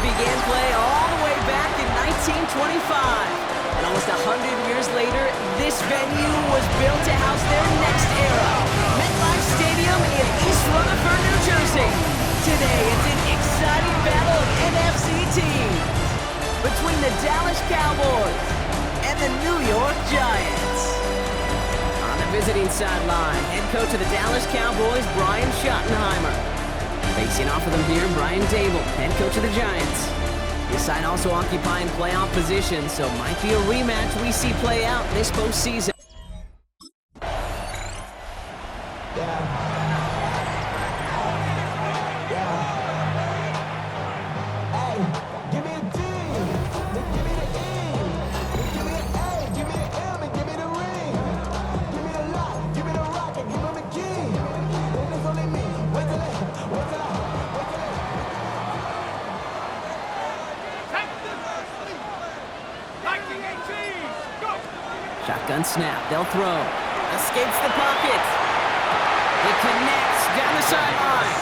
began play all the way back in 1925. And almost 100 years later, this venue was built to house their next era. MetLife Stadium in East Rutherford, New Jersey. Today, it's an exciting battle of NFC teams between the Dallas Cowboys and the New York Giants. On the visiting sideline, head coach of the Dallas Cowboys, Brian Schottenheimer. Facing off of them here, Brian Dable, head coach of the Giants. His side also occupying playoff position, so might be a rematch we see play out this postseason. Shotgun snap, they'll throw. Escapes the pocket. It connects down the sideline.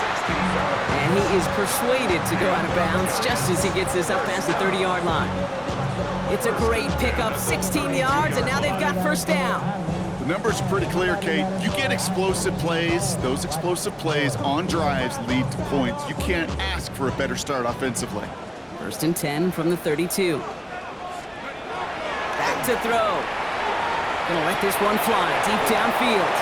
And he is persuaded to go out of bounds just as he gets this up past the 30-yard line. It's a great pickup, 16 yards, and now they've got first down. The numbers are pretty clear, Kate. You get explosive plays. Those explosive plays on drives lead to points. You can't ask for a better start offensively. First and 10 from the 32. Back to throw. Gonna let this one fly deep downfield.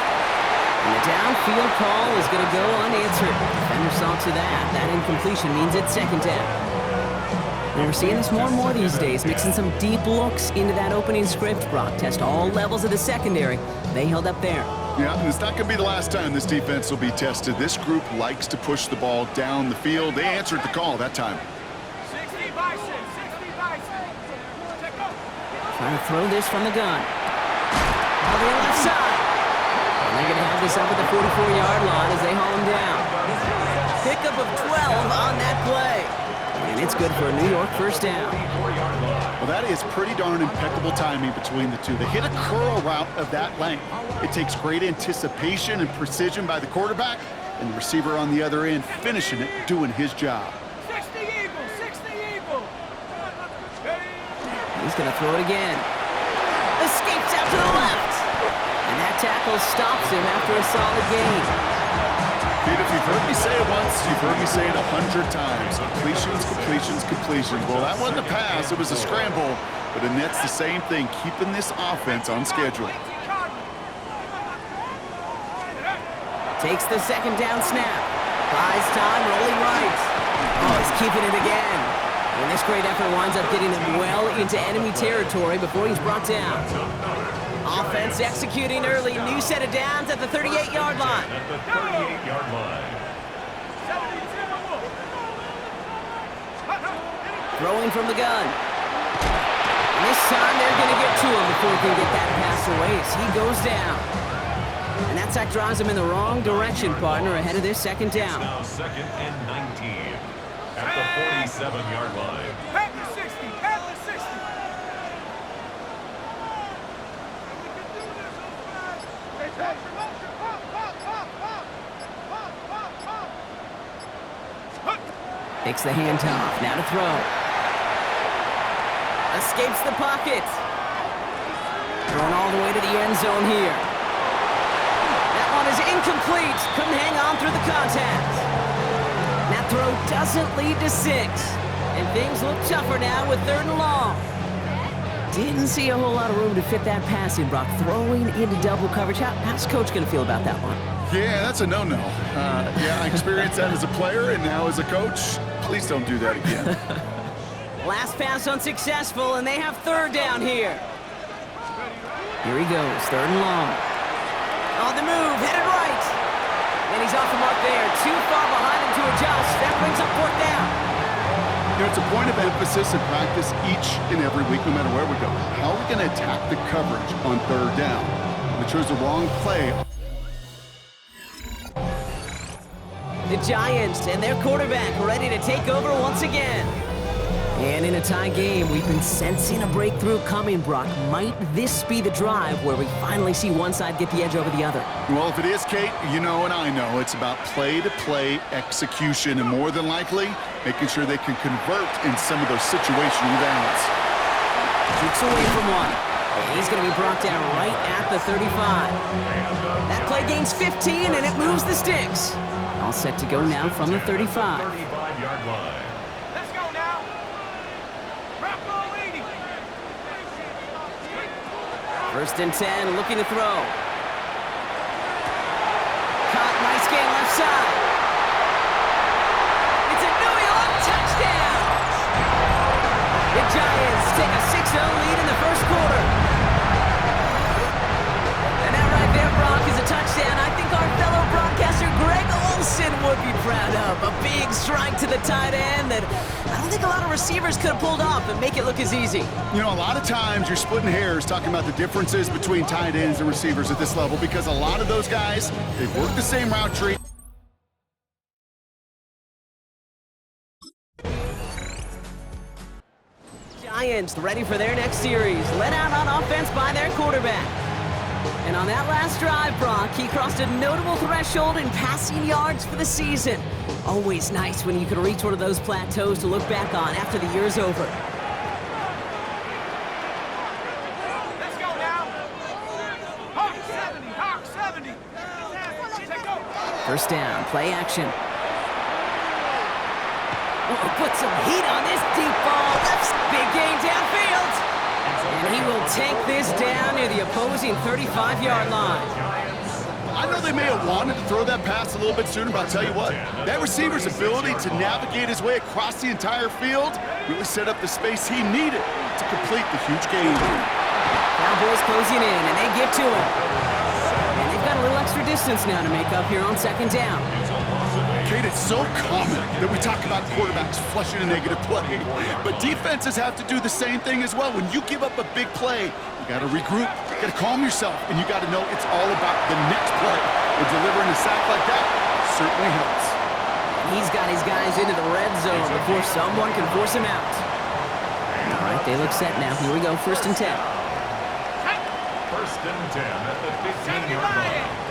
And the downfield call is gonna go unanswered. Defender saw to that. That incompletion means it's second down. And we're seeing this more and more these days, mixing some deep looks into that opening script. Brock test all levels of the secondary. They held up there. Yeah, and it's not gonna be the last time this defense will be tested. This group likes to push the ball down the field. They answered the call that time. 60 Bison, 60 Bison. Trying to throw this from the gun. On the left side. And they're going to have this up at the 44-yard line as they haul him down. Pickup of 12 on that play. And it's good for a New York first down. Well, that is pretty darn impeccable timing between the two. They hit a curl route of that length. It takes great anticipation and precision by the quarterback, and the receiver on the other end finishing it, doing his job. 60 Eagles, 60 Eagles. He's going to throw it again. Escapes out to the left. And that tackle stops him after a solid gain. Pete, if you've heard me say it once, you've heard me say it 100 times. Completions, completions, completions. Well, that wasn't a pass. It was a scramble. But it nets the same thing, keeping this offense on schedule. Takes the second down snap. Buys time, rolling right. Oh, he's keeping it again. And this great effort winds up getting him well into enemy territory before he's brought down. Offense executing early. New set of downs at the 38-yard line. At the 38-yard line. Throwing from the gun. And this time they're going to get to him before he can get that pass away as he goes down. And that sack drives him in the wrong direction, partner, ahead of this second down. Now second and 19 at the 47-yard line. Pat the 60, pat the 60. Takes the handoff, now to throw. Escapes the pocket. Thrown all the way to the end zone here. That one is incomplete. Couldn't hang on through the contact. That throw doesn't lead to 6. And things look tougher now with 3rd and long. Didn't see a whole lot of room to fit that passing, Brock. Throwing into double coverage. How's Coach going to feel about that one? Yeah, that's a no-no. Yeah, I experienced that as a player and now as a coach. Please don't do that again. Last pass unsuccessful, and they have 3rd down here. Here he goes, 3rd and long. On the move, headed right. And he's off the mark there. Too far behind him to adjust. That brings up 4th down. You know, it's a point of emphasis in practice each and every week, no matter where we go. How are we going to attack the coverage on 3rd down? We chose the wrong play. The Giants and their quarterback ready to take over once again. And in a tie game, we've been sensing a breakthrough coming, Brock. Might this be the drive where we finally see one side get the edge over the other? Well, if it is, Kate, you know and I know it's about play-to-play execution, and more than likely, making sure they can convert in some of those situational downs. Jukes away from one. And he's going to be brought down right at the 35. That play gains 15, and it moves the sticks. All set to go now from the 35. 35-yard line. Let's go now. Rocco leading. First and 10, looking to throw. Caught, nice game left side. It's a New York touchdown! The Giants take a 6-0 lead in the first quarter. And that right there, Brock, is a touchdown I think our fellow broadcaster Greg Olsen would be proud of. A big strike to the tight end that I don't think a lot of receivers could have pulled off and make it look as easy. You know, a lot of times you're splitting hairs talking about the differences between tight ends and receivers at this level because a lot of those guys, they've worked the same route tree. Giants ready for their next series, led out on offense by their quarterback. And on that last drive, Brock, he crossed a notable threshold in passing yards for the season. Always nice when you can reach one of those plateaus to look back on after the year's over. Let's go now. Hawk 70, Hawk 70. Take over. First down, play action. Oh, put some heat on this deep ball. That's big gain downfield. And he will take this down near the opposing 35-yard line. I know they may have wanted to throw that pass a little bit sooner, but I'll tell you what, that receiver's ability to navigate his way across the entire field really set up the space he needed to complete the huge gain. Cowboys closing in, and they get to him. And they've got a little extra distance now to make up here on second down. Kate, it's so common that we talk about quarterbacks flushing a negative play, but defenses have to do the same thing as well. When you give up a big play, you got to regroup, you got to calm yourself, and you got to know it's all about the next play. And delivering a sack like that certainly helps. He's got his guys into the red zone before someone can force him out. All right, they look set now. Here we go, first and 10. First and 10 at the 15-yard line.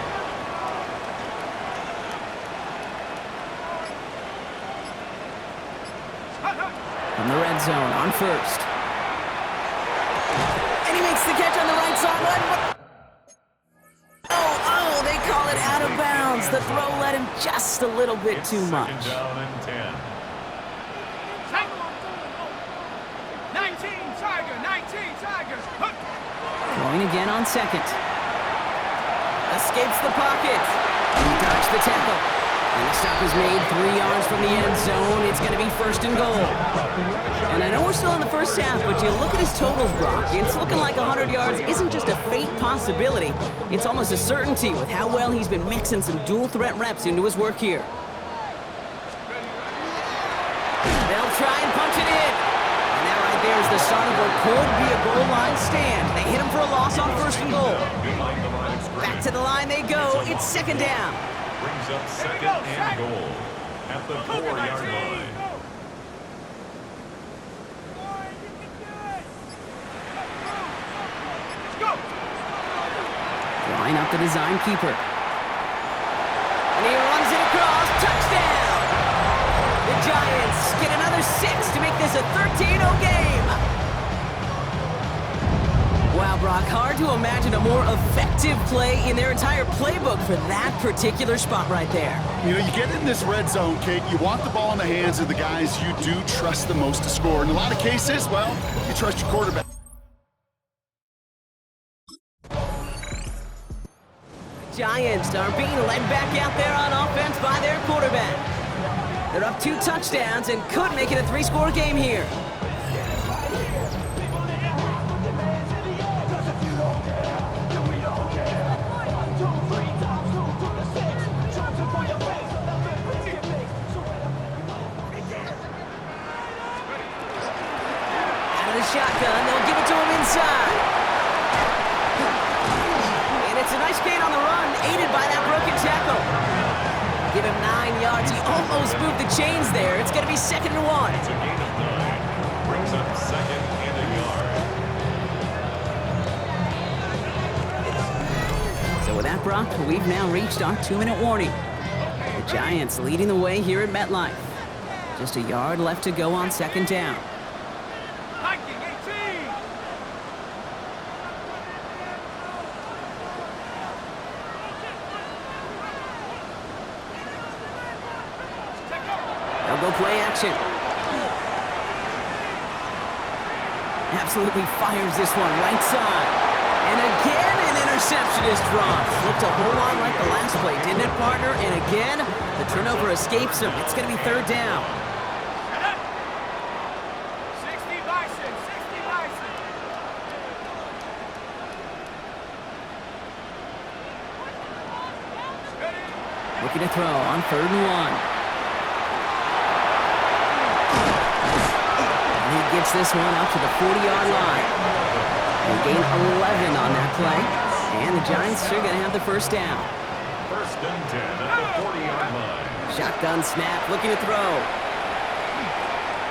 From the red zone on first. And he makes the catch on the right sideline. Oh, they call it out of bounds. The throw led him just a little bit too much. Second down and 10. 19 Tigers. Throwing again on second. Escapes the pocket. He dodged the tackle. And the stop is made 3 yards from the end zone. It's going to be first and goal. And I know we're still in the first half, but you look at his totals, Brock. It's looking like 100 yards isn't just a fate possibility. It's almost a certainty with how well he's been mixing some dual threat reps into his work here. They'll try and punch it in. And that right there is the start of what could be a goal line stand. They hit him for a loss on first and goal. Back to the line they go. It's second down. Brings up second and goal at the 4-yard line. Line up the design keeper. And he runs it across. Touchdown! The Giants get another 6 to make this a 13-0 game. Wow, Brock, hard to imagine a more effective play in their entire playbook for that particular spot right there. You know, you get in this red zone, Kate, you want the ball in the hands of the guys you do trust the most to score. In a lot of cases, well, you trust your quarterback. Giants are being led back out there on offense by their quarterback. They're up 2 touchdowns and could make it a 3-score game here. Shotgun, they'll give it to him inside. And it's a nice gain on the run, aided by that broken tackle. Give him 9 yards. He almost moved the chains there. It's going to be second and 1. picks up second and a yard. So with that, Brock, we've now reached our 2-minute warning. The Giants leading the way here at MetLife. Just a yard left to go on second down. Viking 18. They'll go play action. Absolutely fires this one right side. And again, an interception is dropped. Looked a whole lot like the last play, didn't it, partner? And again, the turnover escapes him. It's going to be third down. 60 Bison, 60 Bison. Looking to throw on 3rd and 1. And he gets this one up to the 40-yard line. They gain 11 on that play. And the Giants are going to have the first down. First and 10 at the 40-yard line. Shotgun snap, looking to throw.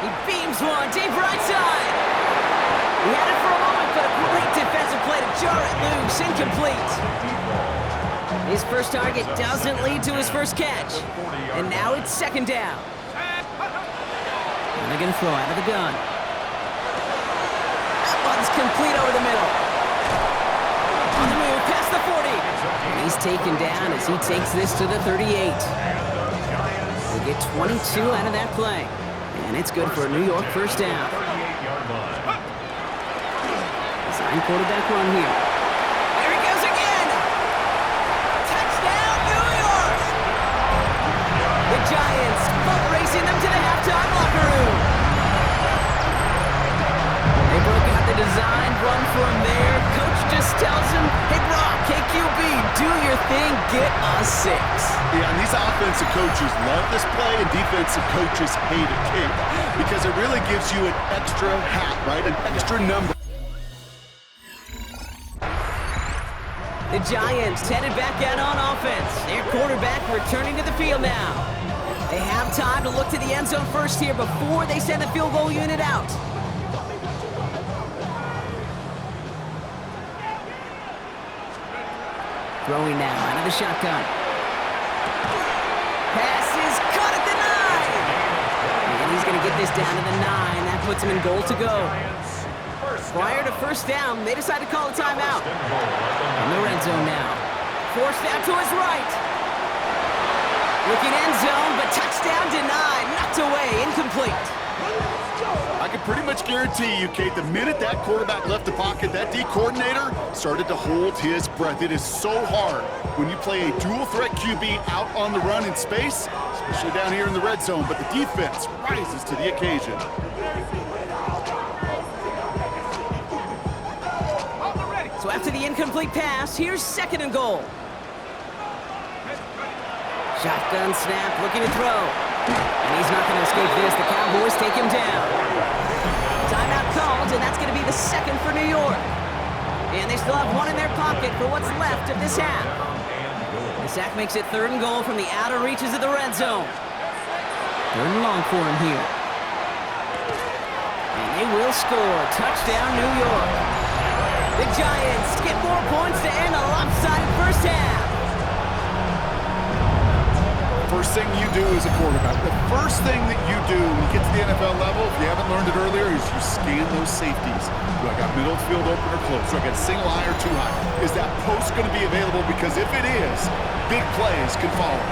He beams one, deep right side. He had it for a moment, but a great defensive play to jar it loose, incomplete. His first target doesn't lead to his first catch. And now it's second down. And they're going to throw out of the gun. That one's complete over the middle. On the move, past the 40. And he's taken down as he takes this to the 38. They get 22 out of that play. And it's good for a New York first down. 38-yard line. Design quarterback run here. There he goes again! Touchdown, New York! The Giants boat racing them to the halftime locker room. They broke out the design run for him there. Coach just tells him, hey, Brock, hey, QB, do your thing, get us 6. Yeah, and these offensive coaches love this play, and defensive coaches hate it, Kate, because it really gives you an extra hat, right? An extra number. The Giants headed back out on offense. Their quarterback returning to the field now. They have time to look to the end zone first here before they send the field goal unit out. Throwing now out of the shotgun. Pass is caught at the 9. And he's going to get this down to the 9. That puts him in goal to go. Prior to first down, they decide to call a timeout. In the red zone now. Forced out to his right. Looking end zone, but touchdown denied. Knocked away, incomplete. I can pretty much guarantee you, Kate, the minute that quarterback left the pocket, that D coordinator started to hold his breath. It is so hard when you play a dual-threat QB out on the run in space, especially down here in the red zone, but the defense rises to the occasion. So after the incomplete pass, here's second and goal. Shotgun snap, looking to throw. And he's not going to escape this. The Cowboys take him down. Timeout called, and that's going to be the second for New York. And they still have one in their pocket for what's left of this half. The sack makes it third and goal from the outer reaches of the red zone. Third and long for him here. And they will score. Touchdown, New York. The Giants get more points to end a lopsided first half. First thing you do as a quarterback, the first thing that you do when you get to the NFL level, if you haven't learned it earlier, is you scan those safeties. Do I got middle field open or close? Do I got a single high or too high? Is that post going to be available? Because if it is, big plays can follow.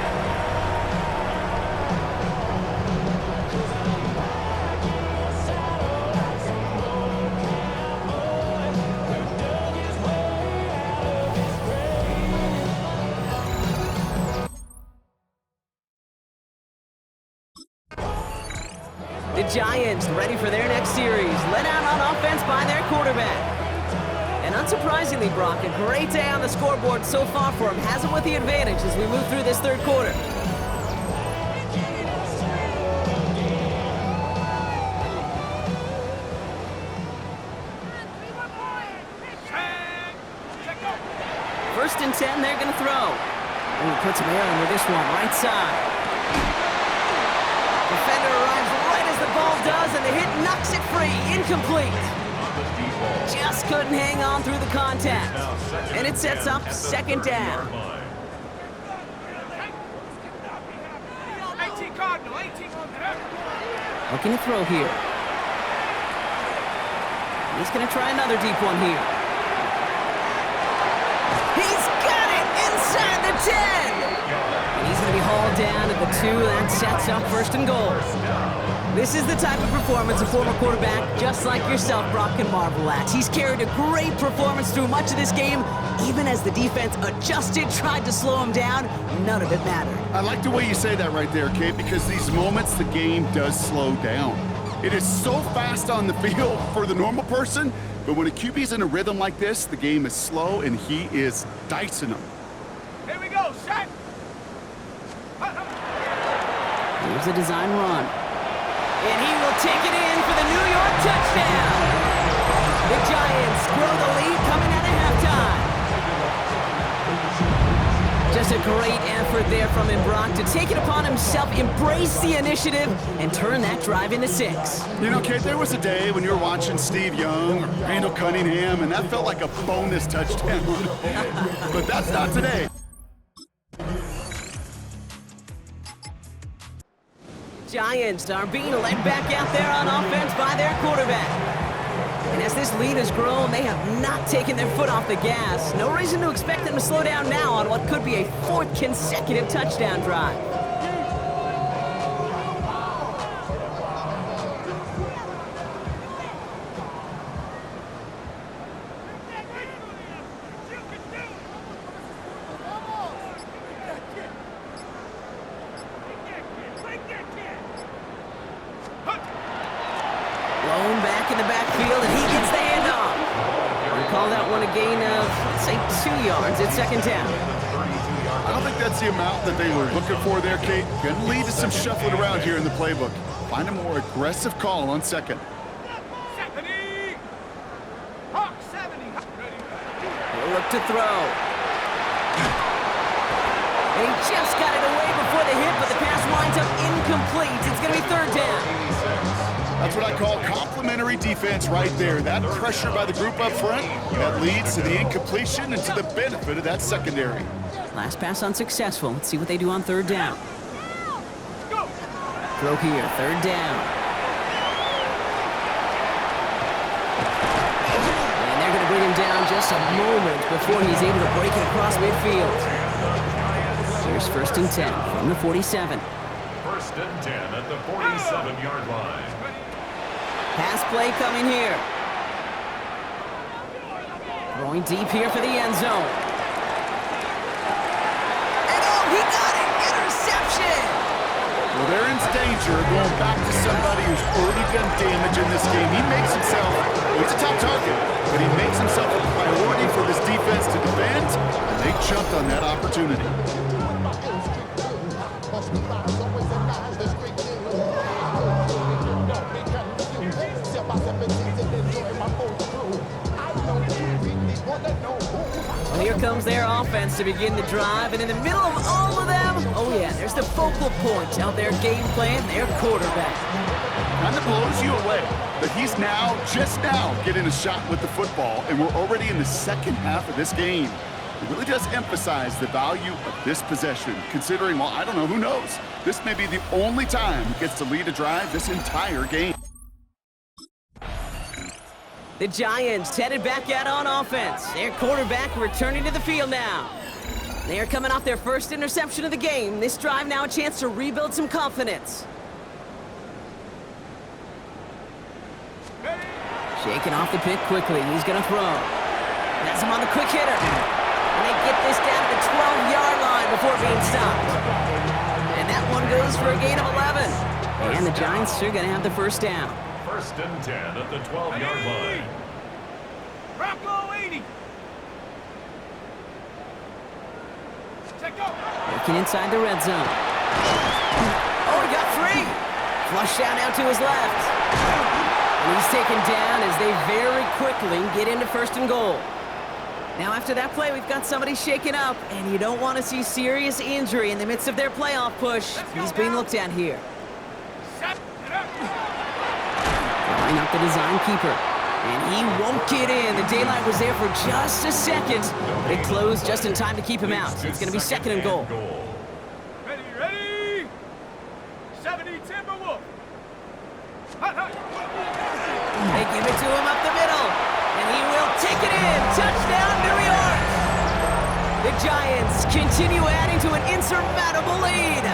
The Giants ready for their next series, led out on offense by their quarterback. And unsurprisingly, Brock, a great day on the scoreboard so far for him. Has him with the advantage as we move through this third quarter. First and 10, they're going to throw. And he puts him airing with this one, right side. Defender arrives right as the ball does, and and the hit knocks it free. Incomplete. Just couldn't hang on through the contact. And it sets up second down. 18 Cardinal, 18. Looking to throw here. He's going to try another deep one here. He's got it inside the 10. And he's going to be hauled down at the 2. That sets up first and goal. This is the type of performance a former quarterback, just like yourself, Brock, can marvel at. He's carried a great performance through much of this game. Even as the defense adjusted, tried to slow him down, none of it mattered. I like the way you say that right there, Kate, because these moments the game does slow down. It is so fast on the field for the normal person, but when a QB's in a rhythm like this, the game is slow and he is dicing them. Here we go, set. Here's a design run. And he will take it in for the New York touchdown. The Giants grow the lead coming out of halftime. Just a great effort there from him, Brock, to take it upon himself, embrace the initiative, and turn that drive into 6. You know, Kate, there was a day when you were watching Steve Young or Randall Cunningham, and that felt like a bonus touchdown. But that's not today. Giants are being led back out there on offense by their quarterback. And as this lead has grown, they have not taken their foot off the gas. No reason to expect them to slow down now on what could be a 4th consecutive touchdown drive. Blown back in the backfield, and he gets the handoff. We call that one a gain of, let's say, 2 yards. It's second down. I don't think that's the amount that they were looking for there, Kate. Going to lead to some shuffling around here in the playbook. Find a more aggressive call on second. 70. Hawk 70. Ready. He'll look to throw. And he just got it away before the hit, but the pass winds up incomplete. It's going to be third down. That's what I call complimentary defense right there. That pressure by the group up front, that leads to the incompletion and to the benefit of that secondary. Last pass unsuccessful. Let's see what they do on third down. Go. Throw here, third down. And they're going to bring him down just a moment before he's able to break it across midfield. Here's first and 10 from the 47. First and 10 at the 47-yard line. Pass play coming here. Throwing deep here for the end zone. And oh, he got it! Interception! Well, they're in danger of going back to somebody who's already done damage in this game. He makes himself, he's a top target, but he makes himself a priority for this defense to defend, and they jumped on that opportunity. Well, here comes their offense to begin the drive, and in the middle of all of them, oh yeah, there's the focal point of their game plan, their quarterback. Kind of blows you away that he's now, just now, getting a shot with the football, and we're already in the second half of this game. It really does emphasize the value of this possession, considering, well, I don't know, who knows? This may be the only time he gets to lead a drive this entire game. The Giants headed back out on offense. Their quarterback returning to the field now. They are coming off their first interception of the game. This drive now a chance to rebuild some confidence. Shaking off the pick quickly. He's going to throw. That's him on the quick hitter. And they get this down to the 12-yard line before being stopped. And that one goes for a gain of 11. And the Giants are going to have the first down. First and 10 at the 12-yard line. Rocco 80. Check go. Working inside the red zone. Oh, he got free. Flush down out to his left. And he's taken down as they very quickly get into first and goal. Now after that play, we've got somebody shaken up, and you don't want to see serious injury in the midst of their playoff push. He's being looked at here. Set it up. setting up the design keeper. And he won't get in. The daylight was there for just a second, but it closed just in time to keep him out. It's going to be second and goal. Ready, ready! 70 Timberwolf! Hot, hot! They give it to him up the middle, and he will take it in. Touchdown, New York! The Giants continue adding to an insurmountable lead.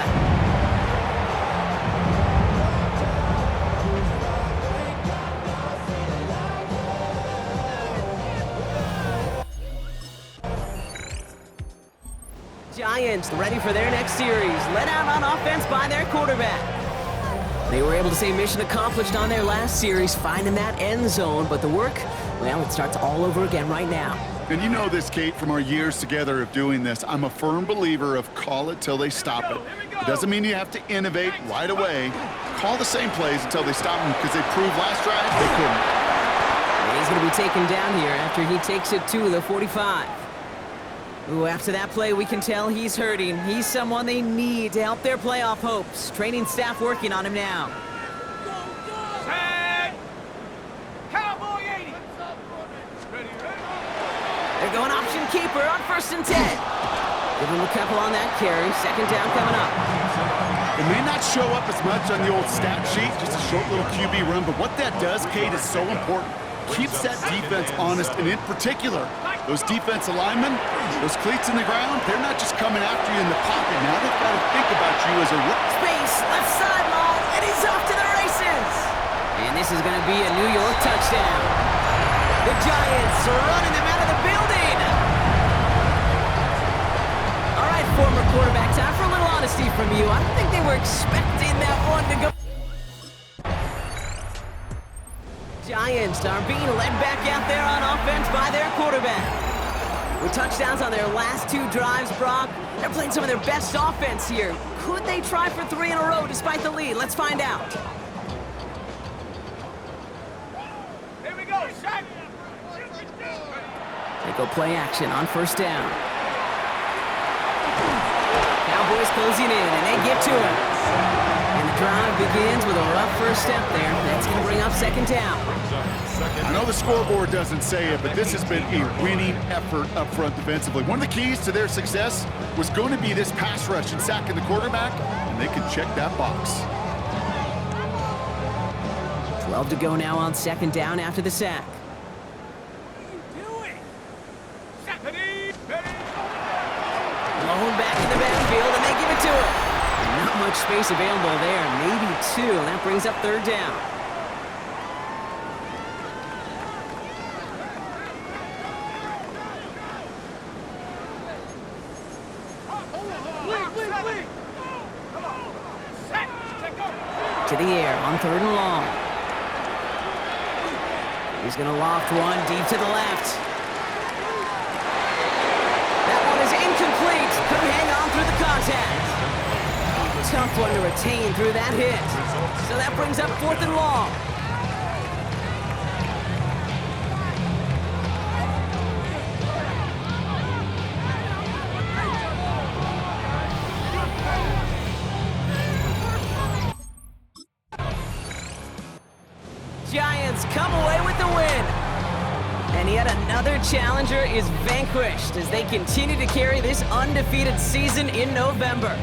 Giants ready for their next series, led out on offense by their quarterback. They were able to say mission accomplished on their last series, finding that end zone, but the work, well, it starts all over again right now. And you know this, Kate, from our years together of doing this. I'm a firm believer of call it till they stop it. It doesn't mean you have to innovate right away. Call the same plays until they stop them, because they proved last drive they couldn't. And he's going to be taken down here after he takes it to the 45. Ooh, after that play, we can tell he's hurting. He's someone they need to help their playoff hopes. Training staff working on him now. Set! Cowboy 80! Ready, ready! They're going option keeper on 1st and 10. Give him a couple on that carry. Second down coming up. It may not show up as much on the old stat sheet, just a short little QB run, but what that does, Kate, is so important. Keeps that defense honest, and in particular, those defensive linemen, those cleats in the ground, they're not just coming after you in the pocket. Now they've got to think about you as a space, left sideline, and he's off to the races. And this is going to be a New York touchdown. The Giants are running them out of the building. All right, former quarterback, time for a little honesty from you. I don't think they were expecting that one to go. Giants are being led back out there on offense by their quarterback. With touchdowns on their last 2 drives, Brock, they're playing some of their best offense here. Could they try for 3 in a row despite the lead? Let's find out. Here we go, Shaq! They go play action on 1st down. Cowboys closing in, and they get to him. And the drive begins with a rough first step there. That's going to bring up 2nd down. I know the scoreboard doesn't say it, but this has been a winning effort up front defensively. One of the keys to their success was going to be this pass rush and sacking the quarterback, and they can check that box. 12 to go now on 2nd down after the sack. Stephanie! Ready! Blown back in the backfield, and they give it to him. Not much space available there, maybe 2. That brings up 3rd down. To the air on 3rd and long. He's going to loft one deep to the left. That one is incomplete. Couldn't hang on through the contact. Tough one to retain through that hit. So that brings up 4th and long. Giants come away with the win. And yet another challenger is vanquished as they continue to carry this undefeated season in November.